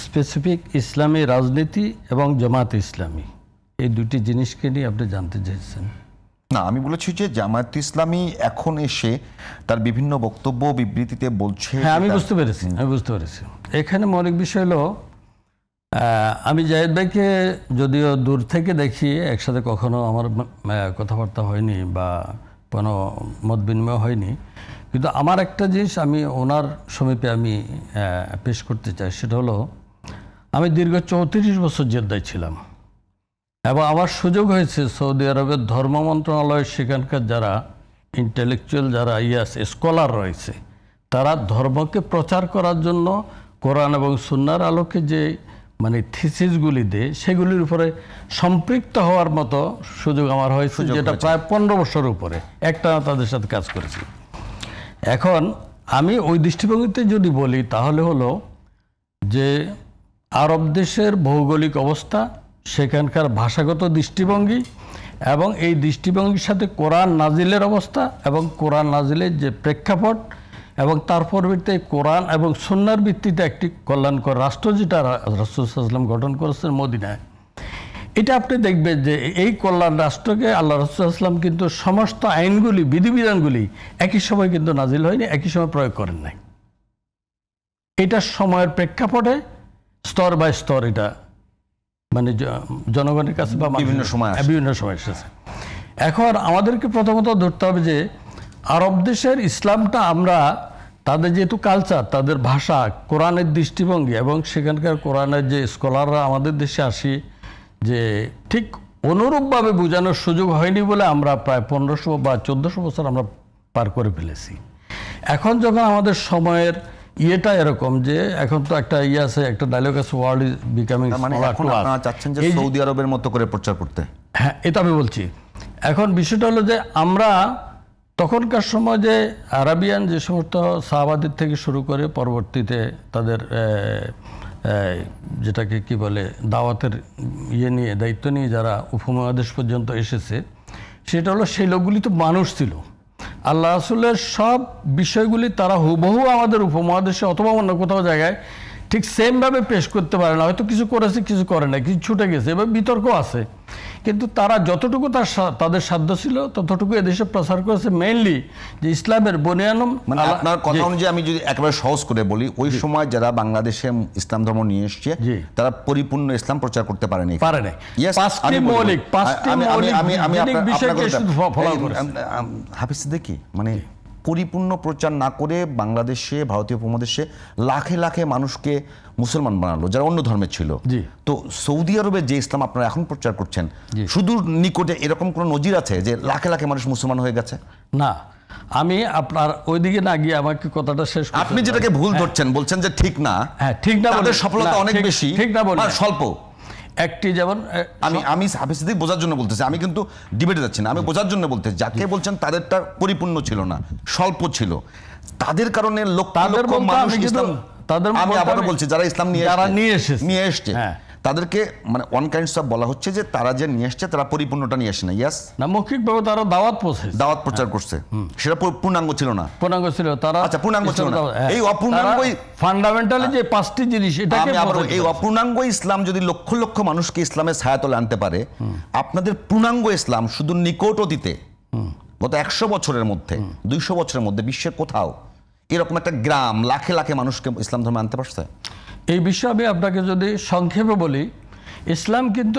Specific ইসলামী রাজনীতি এবং জামাত ইসলামী এই দুটি জিনিসকে নিয়ে আপনি জানতে চাইছেন? না, আমি বলেছি যে জামায়াত ইসলামী এখন এসে তার বিভিন্ন বক্তব্য বিবৃতিতে বলছে। হ্যাঁ, আমি বুঝতে পেরেছি। এখানে মৌলিক বিষয় হলো, আমি জাহিদ ভাইকে যদিও দূর থেকে দেখি, একসাথে কখনো আমার কথাবার্তা হয়নি বা কোনো মত বিনিময় হয়নি, কিন্তু আমার একটা জিনিস আমি ওনার সমীপে আমি পেশ করতে চাই। সেটা হলো, আমি দীর্ঘ 34 বছর জেদ্দায় ছিলাম এবং আমার সুযোগ হয়েছে সৌদি আরবের ধর্ম মন্ত্রণালয়ের সেখানকার যারা ইন্টেলেকচুয়াল, যারা স্কলার রয়েছে, তারা ধর্মকে প্রচার করার জন্য কোরআন এবং সুন্নাহর আলোকে যে থিসিসগুলি দেয়, সেগুলির উপরে সম্পৃক্ত হওয়ার মতো সুযোগ আমার হয়েছে, যেটা প্রায় 15 বছরের উপরে একটানা তাদের সাথে কাজ করেছি। এখন আমি ওই দৃষ্টিভঙ্গিতে যদি বলি, তাহলে হলো যে আরব দেশের ভৌগোলিক অবস্থা, সেখানকার ভাষাগত দৃষ্টিভঙ্গি এবং এই দৃষ্টিভঙ্গির সাথে কোরআন নাজিলের অবস্থা এবং কোরআন নাজিলের যে প্রেক্ষাপট এবং তার পরবর্তীতে কোরআন এবং সুন্নাহর ভিত্তিতে একটি কল্যাণকর রাষ্ট্র যেটা রাসূল সাল্লাল্লাহু আলাইহি ওয়াসাল্লাম গঠন করেছেন মদিনায়, এটা আপনি দেখবেন যে এই কল্যাণ রাষ্ট্রকে আল্লাহ রাসূল সাল্লাল্লাহু আলাইহি ওয়াসাল্লাম কিন্তু সমস্ত আইনগুলি, বিধিবিধানগুলি একই সময় কিন্তু নাজিল হয়নি, একই সময় প্রয়োগ করেন নাই। এটা সময়ের প্রেক্ষাপটে স্তর বাই স্তর এটা জনগণের কাছে বা বিভিন্ন সময় এসেছে। এখন আমাদেরকে প্রথমত ধরতে হবে যে আরব দেশের ইসলামটা আমরা তাদের যেহেতু কালচার, তাদের ভাষা, কোরআনের দৃষ্টিভঙ্গি এবং সেখানকার কোরআনের যে স্কলাররা আমাদের দেশে আসি, যে ঠিক অনুরূপভাবে বোঝানোর সুযোগ হয়নি বলে আমরা প্রায় 1500 বা 1400 বছর আমরা পার করে ফেলেছি। এখন যখন আমাদের সময়ের ইয়েটা এরকম যে এখন তো একটা আছে, একটা ডায়লগ আছে, world is becoming smaller to us. আপনারা চাচ্ছেন যে সৌদি আরবের মতো করে প্রচার করতে? হ্যাঁ, এটা আমি বলছি। এখন বিষয়টা হলো যে আমরা তখনকার সময় যে আরাবিয়ান যে সমস্ত সাহাবাদের থেকে শুরু করে পরবর্তীতে তাদের যেটাকে কি বলে দাওয়াতের নিয়ে দায়িত্ব নিয়ে যারা উপমহাদেশ পর্যন্ত এসেছে, সেটা হলো সেই লোকগুলি তো মানুষ ছিল। আল্লাহ রাসূলের সব বিষয়গুলি তারা হুবহু আমাদের উপমহাদেশে অথবা অন্য কোথাও জায়গায় ঠিক সেমভাবে পেশ করতে পারে না। হয়তো কিছু করেছে, কিছু করে না, কিছু ছুটে গেছে, এবার বিতর্ক আছে, কিন্তু তারা যতটুকু তাদের সাধ্য ছিল ততটুকু এদেশে প্রচার করেছে। মেইনলি যে ইসলামের বনিয়ানম, আপনার কথা অনুযায়ী আমি যদি একেবারে সহজ করে বলি, ওই সময় যারা বাংলাদেশে ইসলাম ধর্ম নিয়ে এসছে তারা পরিপূর্ণ ইসলাম প্রচার করতে পারেনি। হাফিজ সিদ্দিকী পরিপূর্ণ প্রচার না করে বাংলাদেশে, ভারতীয় উপমহাদেশে লাখে লাখে মানুষকে মুসলমান বানালো যারা অন্য ধর্মের ছিল। তো সৌদি আরবে যে ইসলাম আপনারা এখন প্রচার করছেন, শুধু নিকটে এরকম কোন নজির আছে যে লাখে লাখে মানুষ মুসলমান হয়ে গেছে? না, আমি আপনার ওইদিকে না গিয়ে আমাকে কথাটা শেষ। আপনি যেটাকে ভুল ধরছেন, বলছেন যে ঠিক না। হ্যাঁ, ঠিক না, তাদের সফলতা অনেক বেশি, ঠিক না বলে স্বল্প একটি। যেমন আমি হাফিজ সিদ্দিকী বোঝার জন্য বলতেছি, আমি কিন্তু ডিবেটে যাচ্ছি না, আমি বোঝার জন্য বলতেছি। যাকে বলছেন তাদেরটা পরিপূর্ণ ছিল না, স্বল্প ছিল, তাদের কারণে আমি আবারও বলছি যারা ইসলাম নিয়ে এসছে তাদেরকে ওয়ান কাইন্ডস অফ বলা হচ্ছে যে তারা যে নিয়ে আসছে তারা পরিপূর্ণটা নিয়ে আসে না। ইয়াস না, মৌখিকভাবে তারা দাওয়াত প্রচার করছে, সেটা পূর্ণাঙ্গ ছিল না। পূর্ণাঙ্গ ছিল তারা, আচ্ছা পূর্ণাঙ্গ ছিল না। এই অপূর্ণাঙ্গই ফান্ডামেন্টালি যে 5টি জিনিস, এটাকে এই অপূর্ণাঙ্গ ইসলাম যদি লক্ষ লক্ষ মানুষকে ইসলামের ছায়াতলে আনতে পারে, আপনাদের পূর্ণাঙ্গ ইসলাম শুধু নিকট অতীতে গত 100 বছরের মধ্যে, 200 বছরের মধ্যে বিশ্বের কোথাও এরকম একটা গ্রাম লাখে লাখে মানুষকে ইসলাম ধর্মে আনতে পারছে? এই বিষয়ে আমি আপনাকে যদি সংক্ষেপে বলি, ইসলাম কিন্তু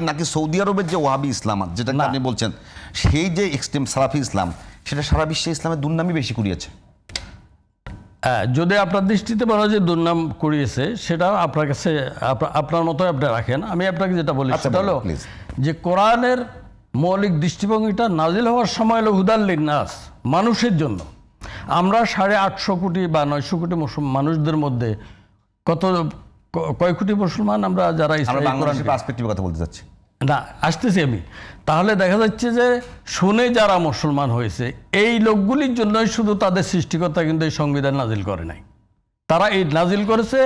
নাকি সৌদি আরবের যে ওয়াহাবি ইসলাম যেটা আপনি বলছেন, সেই যে এক্সট্রিম সালাফি ইসলাম, সেটা সারা বিশ্বে ইসলামের দুর্নামই বেশি কুড়িয়েছে। যদি আপনার দৃষ্টিতে বলা হয় যে দুর্নাম কুড়িয়েছে, সেটা আপনার কাছে আপনার মতো আপনি রাখেন। আমি আপনাকে যেটা বলি সেটা হলো যে কোরআনের মৌলিক দৃষ্টিভঙ্গিটা নাজিল হওয়ার সময় হলো হুদাল লিন্নাস, মানুষের জন্য। আমরা 850 কোটি বা 900 কোটি মানুষদের মধ্যে কয় কোটি মুসলমান আমরা যারা পার্সপেক্টিভে কথা বলতে যাচ্ছি না, আসতেছি আমি। তাহলে দেখা যাচ্ছে যে শুনে যারা মুসলমান হয়েছে, এই লোকগুলির জন্যই শুধু তাদের সৃষ্টিকর্তা কিন্তু এই সংবিধান নাজিল করে নাই। তারা এই নাজিল করেছে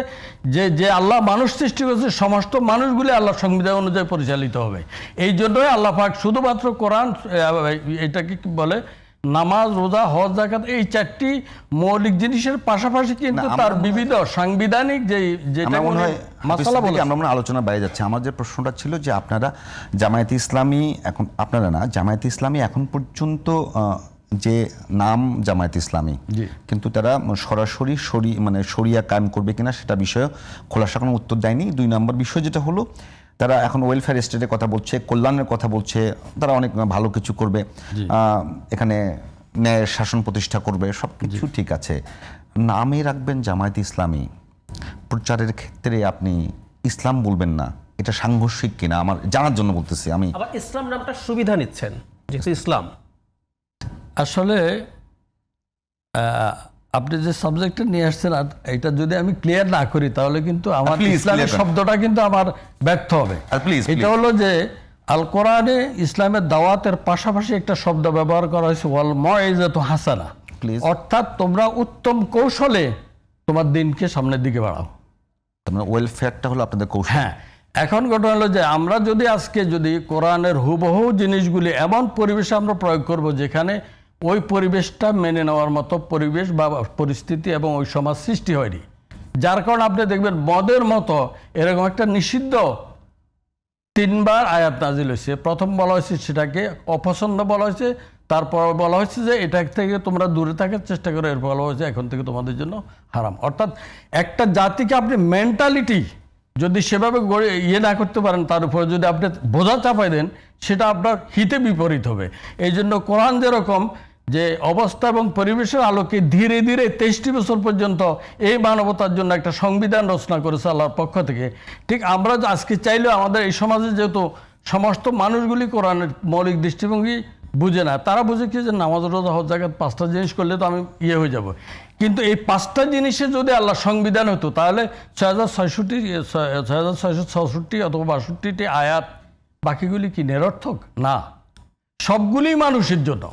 যে আল্লাহ মানুষ সৃষ্টি করেছে, সমস্ত মানুষগুলি আল্লাহ সংবিধান অনুযায়ী পরিচালিত হবে। এই জন্যই আল্লাহ পাক শুধুমাত্র কোরআন, এটাকে কি বলে, নামাজ, রোজা, হজ, যাকাত এই 4টি মৌলিক জিনিসের পাশাপাশি কিন্তু তার বিবিধ সাংবিধানিক যেটা মনে হয় মাসালা বলে আমরা মনে আলোচনা বাইরে যাচ্ছে। আমার যে প্রশ্নটা ছিল যে আপনারা জামায়াতে ইসলামী এখন আপনারা না জামায়াতে ইসলামী এখন পর্যন্ত যে নাম জামায়াত ইসলামী, কিন্তু তারা সরাসরি শরিয়া কায়েম করবে কিনা সেটা বিষয়ে খোলাসা কোনো উত্তর দেয়নি। 2 নম্বর বিষয় যেটা হলো তারা এখন ওয়েলফেয়ার স্টেটের কথা বলছে, কল্যাণের কথা বলছে, তারা অনেক ভালো কিছু করবে, এখানে ন্যায় শাসন প্রতিষ্ঠা করবে, সব কিছু ঠিক আছে। নামে রাখবেন জামায়াত ইসলামী, প্রচারের ক্ষেত্রে আপনি ইসলাম বলবেন না, এটা সাংঘর্ষিক কিনা আমার জানার জন্য বলতেছি আমি। আবার ইসলাম নামটা সুবিধা নিচ্ছেন যেহেতু ইসলাম। আসলে আপনি যে সাবজেক্টটা নিয়ে আসছেন এটা যদি আমি ক্লিয়ার না করি তাহলে কিন্তু আমার ইসলামের শব্দটা কিন্তু আমার ব্যর্থ হবে। এটা হলো যে আল কোরআনে ইসলামের দাওয়াতের পাশাপাশি একটা শব্দ ব্যবহার করা হয়েছে ওয়াল মাউইজাতু হাসানা, অর্থাৎ তোমরা উত্তম কৌশলে তোমার দিনকে সামনের দিকে বাড়াও। তোমরা ওয়েলফেয়ারটা হলো আপনাদের কৌশল। হ্যাঁ, এখন ঘটনা হলো যে আমরা যদি আজকে যদি কোরআনের হুবহু জিনিসগুলি এমন পরিবেশে আমরা প্রয়োগ করব যেখানে ওই পরিবেশটা মেনে নেওয়ার মতো পরিবেশ বা পরিস্থিতি এবং ওই সমাজ সৃষ্টি হয়নি, যার কারণে আপনি দেখবেন মদের মতো এরকম একটা নিষিদ্ধ 3বার আয়াত নাজিল হয়েছে। প্রথম বলা হয়েছে সেটাকে অপছন্দ বলা হয়েছে, তারপর বলা হয়েছে যে এটা থেকে তোমরা দূরে থাকার চেষ্টা করো, এর বলা হয়েছে এখন থেকে তোমাদের জন্য হারাম। অর্থাৎ একটা জাতিকে আপনি মেন্টালিটি যদি সেভাবে না করতে পারেন, তার উপরে যদি আপনি বোঝা চাপাই দেন, সেটা আপনার হিতে বিপরীত হবে। এই জন্য কোরআন যেরকম যে অবস্থা এবং পরিবেশের আলোকে ধীরে ধীরে 23টি বছর পর্যন্ত এই মানবতার জন্য একটা সংবিধান রচনা করেছে আল্লাহর পক্ষ থেকে, ঠিক আমরা আজকে চাইলেও আমাদের এই সমাজে যেহেতু সমস্ত মানুষগুলি কোরআনের মৌলিক দৃষ্টিভঙ্গি বুঝে না, তারা বুঝে কি যে নামাজ, রোজা, হজ, যাকাত 5টা জিনিস করলে তো আমি হয়ে যাব। কিন্তু এই 5টা জিনিসে যদি আল্লাহর সংবিধান হতো তাহলে 6666 অথবা 62টি আয়াত বাকিগুলি কি নিরর্থক? না, সবগুলি মানুষের জন্য।